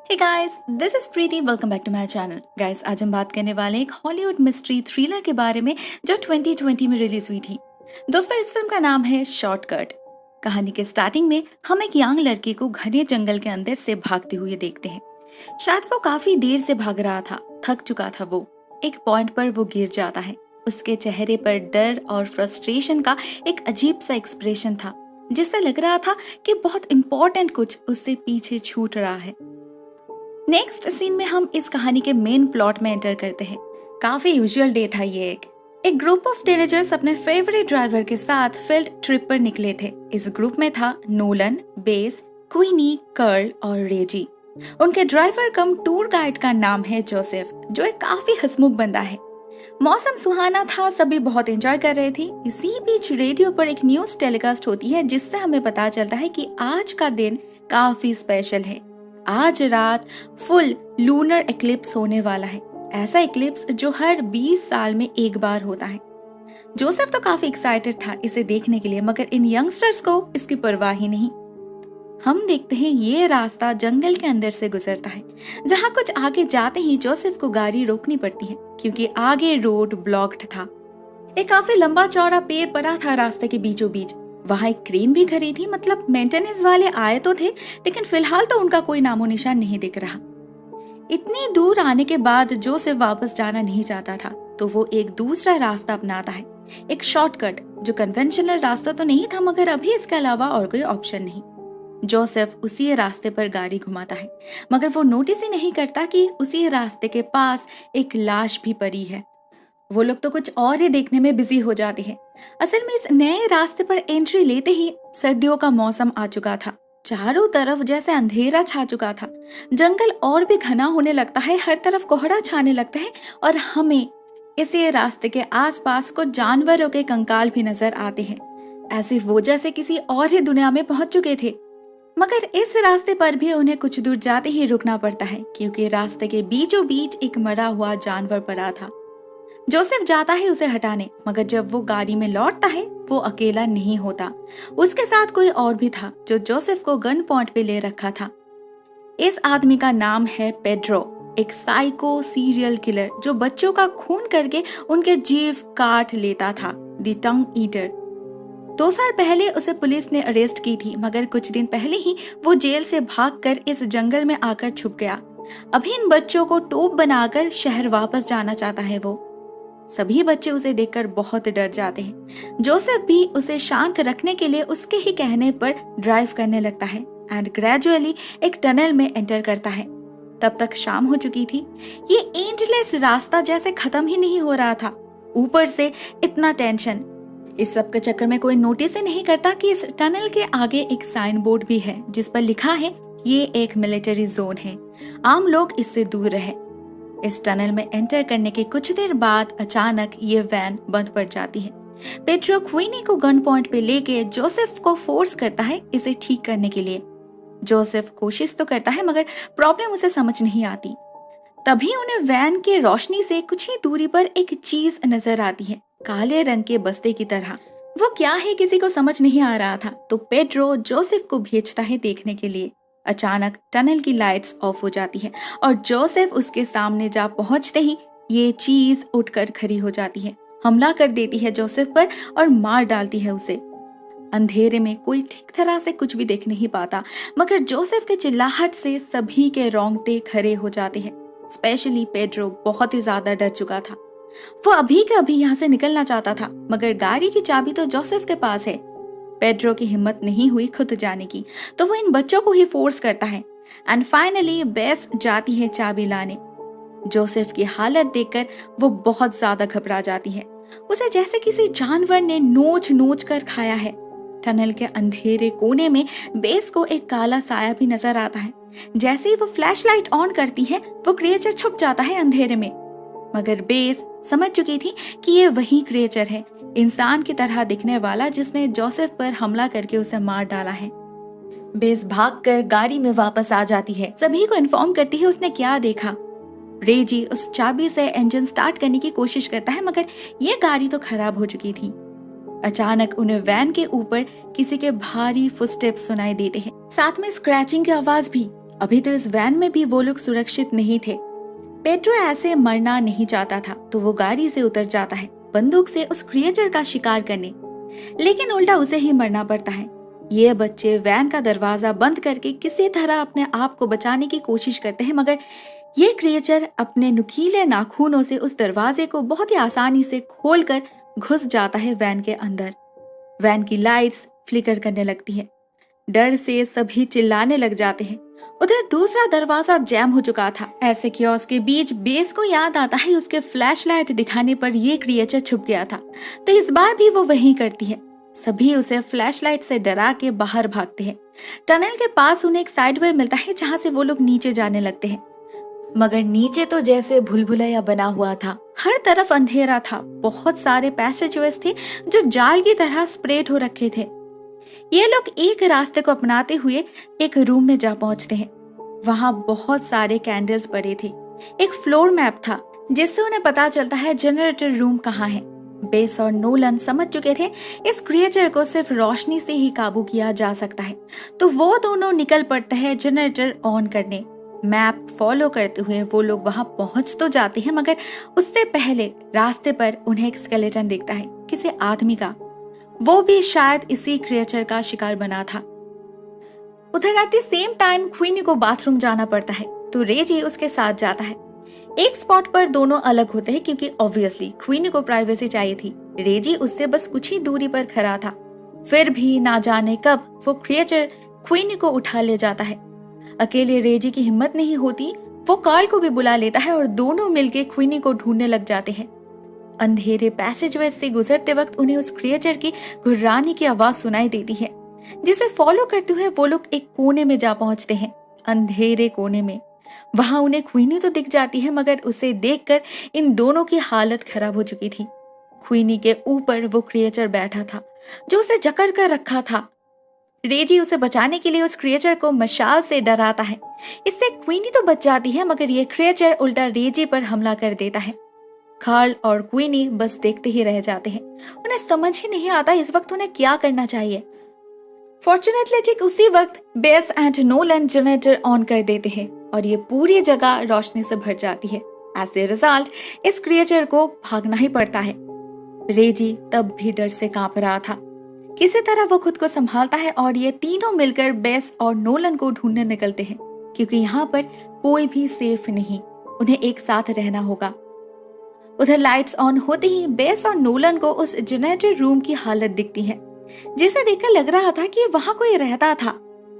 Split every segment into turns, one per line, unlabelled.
Hey guys, this is Preeti. Welcome back to my channel. Guys, आज हम बात करने वाले हैं एक हॉलीवुड मिस्ट्री थ्रिलर के बारे में जो 2020 में रिलीज हुई थी। दोस्तों, इस फिल्म का नाम है शॉर्टकट। कहानी के स्टार्टिंग में हम एक यंग लड़के को घने जंगल के अंदर से भागते हुए देखते हैं। शायद वो काफी देर से भाग रहा था, थक चुका था वो। एक पॉइंट पर वो गिर जाता है। उसके चेहरे पर डर और फ्रस्ट्रेशन का एक अजीब सा एक्सप्रेशन था, जिससे लग रहा था कि बहुत इंपॉर्टेंट कुछ उससे पीछे छूट रहा है। नेक्स्ट सीन में हम इस कहानी के मेन प्लॉट में एंटर करते हैं। काफी यूजुअल डे था ये। एक ग्रुप ऑफ टीनेजर्स अपने फेवरेट ड्राइवर के साथ फील्ड ट्रिप पर निकले थे। इस ग्रुप में था नोलन, बेस, क्वीनी, कर्ल और रेजी। उनके ड्राइवर कम टूर गाइड का नाम है जोसेफ, जो एक काफी हंसमुख बंदा है। मौसम सुहाना था, सभी बहुत एंजॉय कर रहे थे। इसी बीच रेडियो पर एक न्यूज टेलीकास्ट होती है, जिससे हमें पता चलता है कि आज का दिन काफी स्पेशल है। आज रात फुल लूनर एक्लिप्स होने वाला है। ऐसा एक्लिप्स जो हर 20 साल में एक बार होता है। जोसेफ तो काफी एक्साइटेड था इसे देखने के लिए, मगर इन यंगस्टर्स को इसकी परवाह ही नहीं। हम देखते हैं ये रास्ता जंगल के अंदर से गुजरता है, जहाँ कुछ आगे जाते ही जोसेफ को गाड़ी रोकनी पड़ती है, क्योंकि आगे रोड ब्लॉक्ड था। एक काफी लंबा चौड़ा पेड़ पड़ा था रास्ते के बीचों बीच। वहाँ एक क्रेन भी खड़ी थी, मतलब मेंटेनेंस वाले आए तो थे, लेकिन फिलहाल तो उनका कोई नामो निशान नहीं दिख रहा। इतनी दूर आने के बाद जोसेफ वापस जाना नहीं चाहता था, तो वो एक दूसरा रास्ता अपनाता है, एक शॉर्टकट जो कन्वेंशनल रास्ता तो नहीं था, मगर अभी इसके अलावा और कोई ऑप्शन नहीं। जोसेफ उसी रास्ते पर गाड़ी घुमाता है, मगर वो नोटिस ही नहीं करता कि उसी रास्ते के पास एक लाश भी पड़ी है। वो लोग तो कुछ और ही देखने में बिजी हो जाते हैं। असल में इस नए रास्ते पर एंट्री लेते ही सर्दियों का मौसम आ चुका था। चारों तरफ जैसे अंधेरा छा चुका था। जंगल और भी घना होने लगता है, हर तरफ कोहरा छाने लगता है और हमें इसी रास्ते के आसपास कुछ जानवरों के कंकाल भी नजर आते हैं। ऐसी वो जैसे किसी और ही दुनिया में पहुंच चुके थे। मगर इस रास्ते पर भी उन्हें कुछ दूर जाते ही रुकना पड़ता है, क्योंकि रास्ते के बीचों बीच एक मरा हुआ जानवर पड़ा था। जोसेफ जाता है उसे हटाने, मगर जब वो गाड़ी में लौटता है वो अकेला नहीं होता। उसके साथ कोई और भी था जो जोसेफ को गन पॉइंट पे ले रखा था। इस आदमी का नाम है पेड्रो, एक साइको सीरियल किलर जो बच्चों का खून करके उनके जीभ काट लेता था, द टंग ईटर। 2 साल पहले उसे पुलिस ने अरेस्ट की थी, मगर कुछ दिन पहले ही वो जेल से भागकर इस जंगल में आकर छुप गया। अभी इन बच्चों को टोप बनाकर शहर वापस जाना चाहता है वो। सभी बच्चे उसे देखकर बहुत डर जाते हैं। जोसेफ भी उसे शांत रखने के लिए उसके ही कहने पर ड्राइव करने लगता है एंड ग्रेजुअली एक टनल में एंटर करता है। तब तक शाम हो चुकी थी। ये एंडलेस रास्ता जैसे खत्म ही नहीं हो रहा था। ऊपर से इतना टेंशन। इस सब के चक्कर में कोई नोटिस ही नहीं करता कि इस टनल के आगे एक साइन बोर्ड भी है, जिस पर लिखा है ये एक मिलिट्री जोन है, आम लोग इससे दूर रहे। इस टनल में एंटर करने के कुछ देर बाद अचानक ये वैन बंद पड़ जाती है। पेड्रो क्वीनी को गन पॉइंट पे लेके जोसेफ को फोर्स करता है इसे ठीक करने के लिए। जोसेफ कोशिश तो करता है, मगर प्रॉब्लम उसे समझ नहीं आती। तभी उन्हें वैन के रोशनी से कुछ ही दूरी पर एक चीज नजर आती है, काले रंग के बस्ते की तरह। वो क्या है किसी को समझ नहीं आ रहा था, तो पेड्रो जोसेफ को भेजता है देखने के लिए। अचानक टनल की लाइट्स ऑफ हो जाती है और जोसेफ उसके सामने जा पहुंचते ही ये चीज उठकर खड़ी हो जाती है, हमला कर देती है जोसेफ पर और मार डालती है उसे। अंधेरे में कोई ठीक तरह से कुछ भी देख नहीं पाता, मगर जोसेफ के चिल्लाहट से सभी के रोंगटे खड़े हो जाते हैं। स्पेशली पेड्रो बहुत ही ज्यादा डर चुका था। वो अभी के अभी यहाँ से निकलना चाहता था, मगर गाड़ी की चाबी तो जोसेफ के पास है। पेड्रो की हिम्मत नहीं हुई खुद जाने की, तो वो इन बच्चों को ही फोर्स करता है एंड फाइनली बेस जाती है चाबी लाने। जोसेफ की हालत देखकर वो बहुत ज्यादा घबरा जाती है। उसे जैसे किसी जानवर ने नोच नोच कर खाया है। टनल के अंधेरे कोने में बेस को एक काला साया भी नजर आता है। जैसे ही वो फ्लैशलाइट ऑन करती है, वो क्रिएचर छुप जाता है अंधेरे में। मगर बेस समझ चुकी थी कि ये वही क्रिएचर है, इंसान की तरह दिखने वाला, जिसने जोसेफ पर हमला करके उसे मार डाला है। बेस भागकर गाड़ी में वापस आ जाती है, सभी को इन्फॉर्म करती है उसने क्या देखा। रेजी उस चाबी से इंजन स्टार्ट करने की कोशिश करता है, मगर ये गाड़ी तो खराब हो चुकी थी। अचानक उन्हें वैन के ऊपर किसी के भारी फुटस्टेप्स सुनाई देते हैं, साथ में स्क्रैचिंग की आवाज भी। अभी तो इस वैन में भी वो लोग सुरक्षित नहीं थे। पेड्रो ऐसे मरना नहीं चाहता था, तो वो गाड़ी से उतर जाता है बंदूक से उस क्रिएचर का शिकार करने, लेकिन उल्टा उसे ही मरना पड़ता है। ये बच्चे वैन का दरवाजा बंद करके किसी तरह अपने आप को बचाने की कोशिश करते हैं, मगर ये क्रिएचर अपने नुकीले नाखूनों से उस दरवाजे को बहुत ही आसानी से खोलकर घुस जाता है वैन के अंदर। वैन की लाइट्स फ्लिकर करने लगती है। डर से सभी चिल्लाने लग जाते हैं। उधर दूसरा दरवाजा जैम हो चुका था। ऐसे कियोस्क के बीच बेस को याद आता है उसके फ्लैशलाइट दिखाने पर ये क्रिएचर छुप गया था, तो इस बार भी वो वही करती है। सभी उसे फ्लैशलाइट से डरा के बाहर भागते हैं। टनल के पास उन्हें एक साइड वे मिलता है जहाँ से वो लोग नीचे जाने लगते हैं, मगर नीचे तो जैसे भूलभुलैया बना हुआ था। हर तरफ अंधेरा था। बहुत सारे पैसेजवेज थे जो जाल की तरह स्प्रेड हो रखे थे। ये लोग एक रास्ते को अपनाते हुए एक रूम में जा पहुंचते हैं। वहां बहुत सारे कैंडल्स पड़े थे। एक फ्लोर मैप था जिससे उन्हें पता चलता है जनरेटर रूम कहाँ है। बेस और नोलन समझ चुके थे इस क्रिएचर को सिर्फ रोशनी से ही काबू किया जा सकता है, तो वो दोनों निकल पड़ते हैं जनरेटर ऑन करने। मैप फॉलो करते हुए वो लोग वहां पहुंच तो जाते हैं, मगर उससे पहले रास्ते पर उन्हें एक स्केलेटन दिखता है, किसी आदमी का। वो भी शायद इसी क्रिएचर का शिकार बना था। उधर एट द सेम टाइम क्वीनी को बाथरूम जाना पड़ता है, तो रेजी उसके साथ जाता है। एक स्पॉट पर दोनों अलग होते हैं क्योंकि ऑब्वियसली क्वीनी को प्राइवेसी चाहिए थी। रेजी उससे बस कुछ ही दूरी पर खड़ा था। फिर भी ना जाने कब वो क्रिएचर क्वीनी को उठा ले जाता है। अकेले रेजी की हिम्मत नहीं होती, वो कार्ल को भी बुला लेता है और दोनों मिलके क्वीनी को ढूंढने लग जाते हैं। अंधेरे पैसेजवे से गुजरते वक्त उन्हें उस क्रिएचर की घुर्राने की आवाज सुनाई देती है, जिसे फॉलो करते हुए वो लोग एक कोने में जा पहुंचते हैं। अंधेरे कोने में वहां उन्हें क्वीनी तो दिख जाती है, मगर उसे देखकर इन दोनों की हालत खराब हो चुकी थी। क्वीनी के ऊपर वो क्रिएचर बैठा था जो उसे जकड़ कर रखा था। रेजी उसे बचाने के लिए उस क्रिएचर को मशाल से डराता है। इससे क्वीनी तो बच जाती है, मगर ये क्रिएचर उल्टा रेजी पर हमला कर देता है। कार्ल और क्वीनी बस देखते ही रह जाते हैं। उन्हें समझ ही नहीं आता इस वक्त उन्हें क्या करना चाहिए। फॉर्चुनेटली ठीक उसी वक्त base and Nolan generator on कर देते हैं और ये पूरी जगह रोशनी से भर जाती है। एज ए रिजल्ट इस क्रिएचर को भागना ही पड़ता है। रेजी तब भी डर से कांप रहा था। किसी तरह वो खुद को संभालता है और ये तीनों मिलकर बेस और नोलन को ढूंढने निकलते हैं, क्योंकि यहाँ पर कोई भी सेफ नहीं, उन्हें एक साथ रहना होगा। उधर लाइट्स ऑन होते ही बेस और नोलन को उस जनरेटर रूम की हालत दिखती है, जिसे देखकर लग रहा था कि वहां कोई रहता था।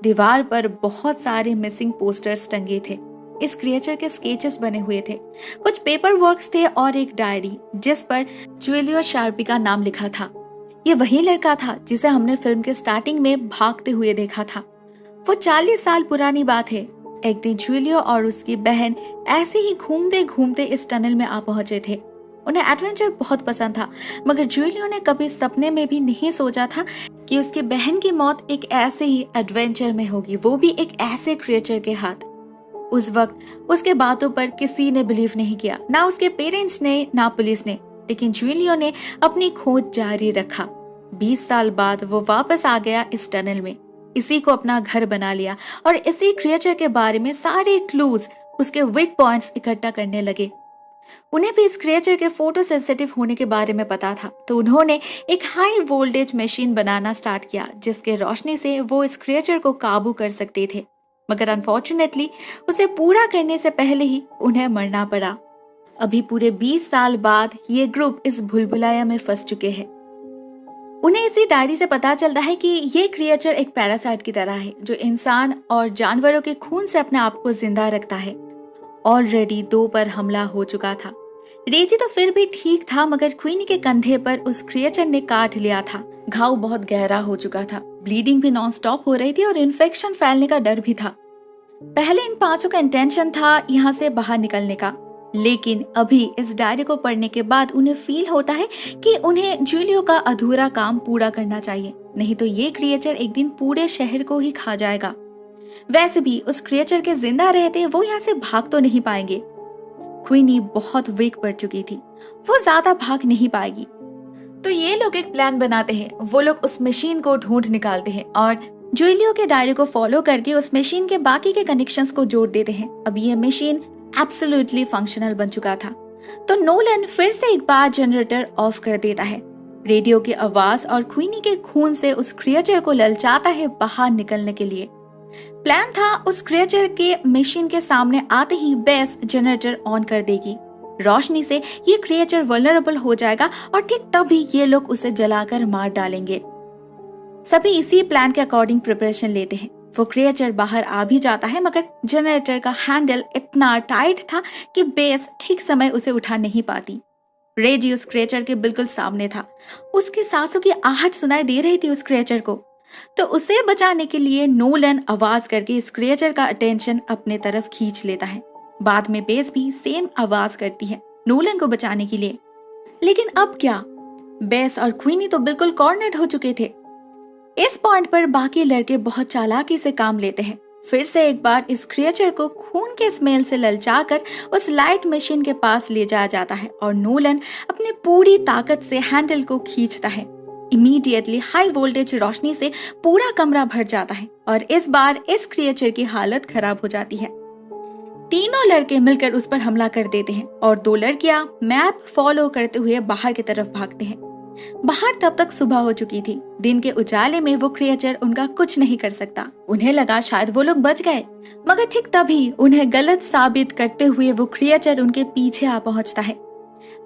दीवार पर बहुत सारे मिसिंग पोस्टर्स टंगे थे। इस क्रिएचर के स्केचेस बने हुए थे, कुछ पेपर वर्क्स थे और एक डायरी जिस पर जुएलियो शार्पी का नाम लिखा था। ये वही लड़का था जिसे हमने फिल्म के स्टार्टिंग में भागते हुए देखा था। वो 40 साल पुरानी बात है। एक दिन जुएलियो और उसकी बहन ऐसे ही घूमते घूमते इस टनल में आ पहुंचे थे। उन्हें एडवेंचर बहुत पसंद था, मगर जुएलियो ने कभी सपने में भी नहीं सोचा था कि उसकी बहन की मौत एक ऐसे ही एडवेंचर में होगी, वो भी एक ऐसे क्रिएचर के हाथ। उस वक्त उसके बातों पर किसी ने बिलीव नहीं किया, ना उसके पेरेंट्स ने ना पुलिस ने, लेकिन जुएलियो ने अपनी खोज जारी रखा। 20 साल बाद वो वापस आ गया इस टनल में, इसी को अपना घर बना लिया और इसी क्रिएचर के बारे में सारे क्लूज, उसके वीक पॉइंट्स इकट्ठा करने लगे। उन्हें भी इस क्रिएचर के फोटो सेंसिटिव होने के बारे में पता था, तो उन्होंने एक हाई वोल्टेज मशीन बनाना स्टार्ट किया जिसके रोशनी से वो इस क्रिएचर को काबू कर सकते थे। मगर अनफॉर्चुनेटली उसे पूरा करने से पहले ही उन्हें मरना पड़ा। अभी पूरे 20 साल बाद ये ग्रुप इस भूलभुलैया में फंस चुके हैं। उन्हें इसी डायरी से पता चलता है कि ये क्रिएचर एक पैरासाइट की तरह है जो इंसान और जानवरों के खून से अपने आप को जिंदा रखता है। ऑलरेडी 2 पर हमला हो चुका था। रेजी तो फिर भी ठीक था, मगर क्वीनी के कंधे पर उस क्रिएचर ने काट लिया था। घाव बहुत गहरा हो चुका था, ब्लीडिंग भी नॉन स्टॉप हो रही थी और इन्फेक्शन फैलने का डर भी था। पहले इन 5 का इंटेंशन था यहाँ से बाहर निकलने का, लेकिन अभी इस डायरी को पढ़ने के बाद उन्हें फील होता है कि उन्हें जुएलियो का अधूरा काम पूरा करना चाहिए, नहीं तो ये क्रिएचर एक दिन पूरे शहर को ही खा जाएगा। वैसे भी उस क्रिएचर के जिंदा रहते वो यहाँ से भाग तो नहीं पाएंगे। क्वीनी बहुत वीक पड़ चुकी थी, वो ज्यादा भाग नहीं पाएगी। तो ये लोग एक प्लान बनाते हैं। वो लोग उस मशीन को ढूंढ निकालते हैं और जूलियो के डायरी को फॉलो करके उस मशीन के बाकी के कनेक्शंस को जोड़ देते हैं। अब ये मशीन एब्सोल्युटली फंक्शनल बन चुका था। तो नोलन फिर से एक बार जनरेटर ऑफ कर देता है। रेडियो की आवाज और क्वीनी के खून से उस क्रिएचर को ललचाता है बाहर निकलने के लिए। प्लान था उस क्रिएचर के मशीन के सामने आते ही बेस जनरेटर ऑन कर देगी। रोशनी से ये क्रिएचर वल्नरेबल हो जाएगा और ठीक तभी ये लोग उसे जलाकर मार डालेंगे। सभी इसी प्लान के अकॉर्डिंग प्रिपरेशन लेते हैं। वो क्रिएचर बाहर आ भी जाता है, मगर जनरेटर का हैंडल इतना टाइट था कि बेस ठीक समय उसे उठा नहीं पाती। रेडियो उस क्रिएचर के बिल्कुल सामने था। उसकी सांसों की आहट सुनाई दे रही थी उस क्रिएचर को। तो उसे बचाने के लिए नोलन आवाज करके इस क्रिएचर का अटेंशन अपने तरफ खींच लेता है। बाद में बेस भी सेम आवाज करती है नोलन को बचाने के लिए। लेकिन अब क्या? बेस और क्वीनी तो बिल्कुल कॉर्नर्ड हो चुके थे। इस पॉइंट पर बाकी लड़के बहुत चालाकी से काम लेते हैं। फिर से एक बार इस क्रिएचर को खून के स्मेल से ललचाकर उस लाइट मशीन के पास ले जाया जाता है और नोलन अपनी पूरी ताकत से हैंडल को खींचता है। इमीडिएटली हाई वोल्टेज रोशनी से पूरा कमरा भर जाता है और इस बार इस क्रिएचर की हालत खराब हो जाती है। तीनों लड़के मिलकर उस पर हमला कर देते हैं और दो लड़कियां मैप फॉलो करते हुए बाहर की तरफ भागते हैं। बाहर तब तक सुबह हो चुकी थी। दिन के उजाले में वो क्रिएचर उनका कुछ नहीं कर सकता। उन्हें लगा शायद वो लोग बच गए, मगर ठीक तभी उन्हें गलत साबित करते हुए वो क्रिएचर उनके पीछे आ पहुंचता है।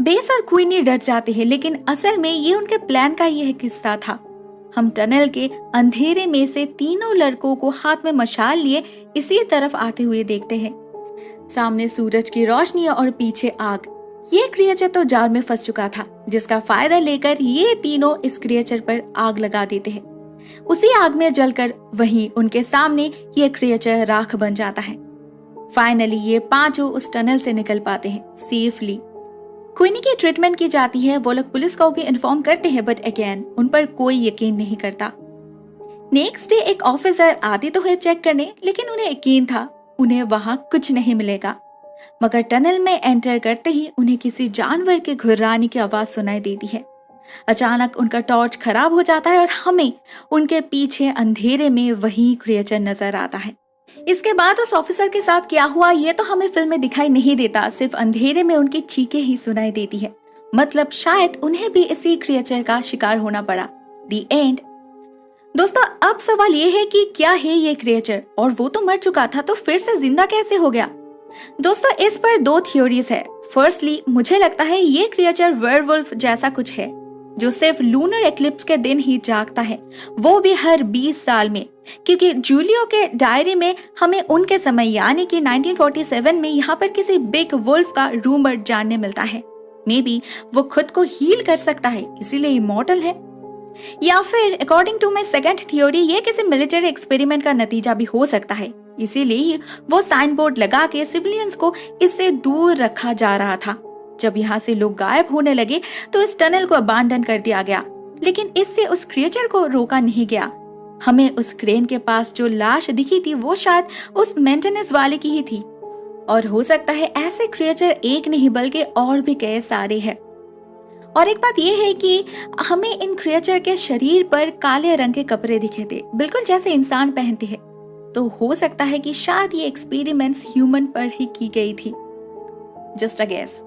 बेस और क्वीनी डर जाते हैं, लेकिन असल में ये उनके प्लान का यह किस्सा था। हम टनल के अंधेरे में से तीनों लड़कों को हाथ में मशाल लिए इसी तरफ आते हुए देखते हैं। सामने सूरज की रोशनी और पीछे आग। ये क्रिएचर तो जाल में फंस चुका था, जिसका फायदा लेकर ये तीनों इस क्रिएचर पर आग लगा देते हैं। उसी आग में जलकर वहीं उनके सामने ये क्रिएचर राख बन जाता है। फाइनली ये पांचों उस टनल से निकल पाते हैं सेफली। क्वीनी की ट्रीटमेंट की जाती है। वो लोग पुलिस को भी इन्फॉर्म करते हैं, बट अगेन उन पर कोई यकीन नहीं करता। नेक्स्ट डे एक ऑफिसर आते तो है चेक करने, लेकिन उन्हें यकीन था उन्हें वहां कुछ नहीं मिलेगा। मगर टनल में एंटर करते ही उन्हें किसी जानवर के घुर्राने की आवाज सुनाई देती है। अचानक उनका टॉर्च खराब हो जाता है और हमें उनके पीछे अंधेरे में वही क्रिएचर नजर आता है। इसके बाद उस ऑफिसर के साथ क्या हुआ ये तो हमें फिल्म में दिखाई नहीं देता, सिर्फ अंधेरे में उनकी चीखें ही सुनाई देती है। मतलब शायद उन्हें भी इसी क्रिएचर का शिकार होना पड़ा। दी एंड। दोस्तों, अब सवाल ये है कि क्या है ये क्रिएचर, और वो तो मर चुका था तो फिर से जिंदा कैसे हो गया? दोस्तों, इस पर दो थ्योरीज है। फर्स्टली, मुझे लगता है ये क्रिएचर वेयरवुल्फ जैसा कुछ है, जो सिर्फ लूनर एक्लिप्स के दिन ही जागता है, वो भी हर 20 साल में। क्योंकि जूलियो के डायरी में हमें उनके समय यानी कि 1947 में यहाँ पर किसी बिग वुल्फ का रूमर जानने मिलता है। मे बी वो खुद को हील कर सकता है, इसीलिए इमॉर्टल है। या फिर according to my second theory, ये किसी मिलिट्री एक्सपेरिमेंट का नतीजा भी हो सकता है। इसीलिए ही वो साइन बोर्ड लगा के सिविलियंस को इससे दूर रखा जा रहा था। जब यहाँ से लोग गायब होने लगे तो इस टनल को अबांडन कर दिया गया, लेकिन इससे उस क्रिएचर को रोका नहीं गया। हमें उस क्रेन के पास जो लाश दिखी थी वो शायद उस मेंटेनेंस वाले की ही थी, और हो सकता है ऐसे क्रिएचर एक नहीं बल्कि और भी कई सारे हैं। और एक बात यह है कि हमें इन क्रिएचर के शरीर पर काले रंग के कपड़े दिखे थे, बिल्कुल जैसे इंसान पहनते हैं। तो हो सकता है कि शायद ये एक्सपेरिमेंट्स ह्यूमन पर ही की गई थी। Just a guess.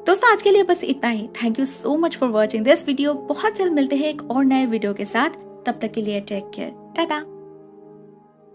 दोस्तों, आज के लिए बस इतना ही। Thank you so much for watching this video. बहुत जल्द मिलते हैं एक और नए वीडियो के साथ। तब तक के लिए टेक केयर। टाटा।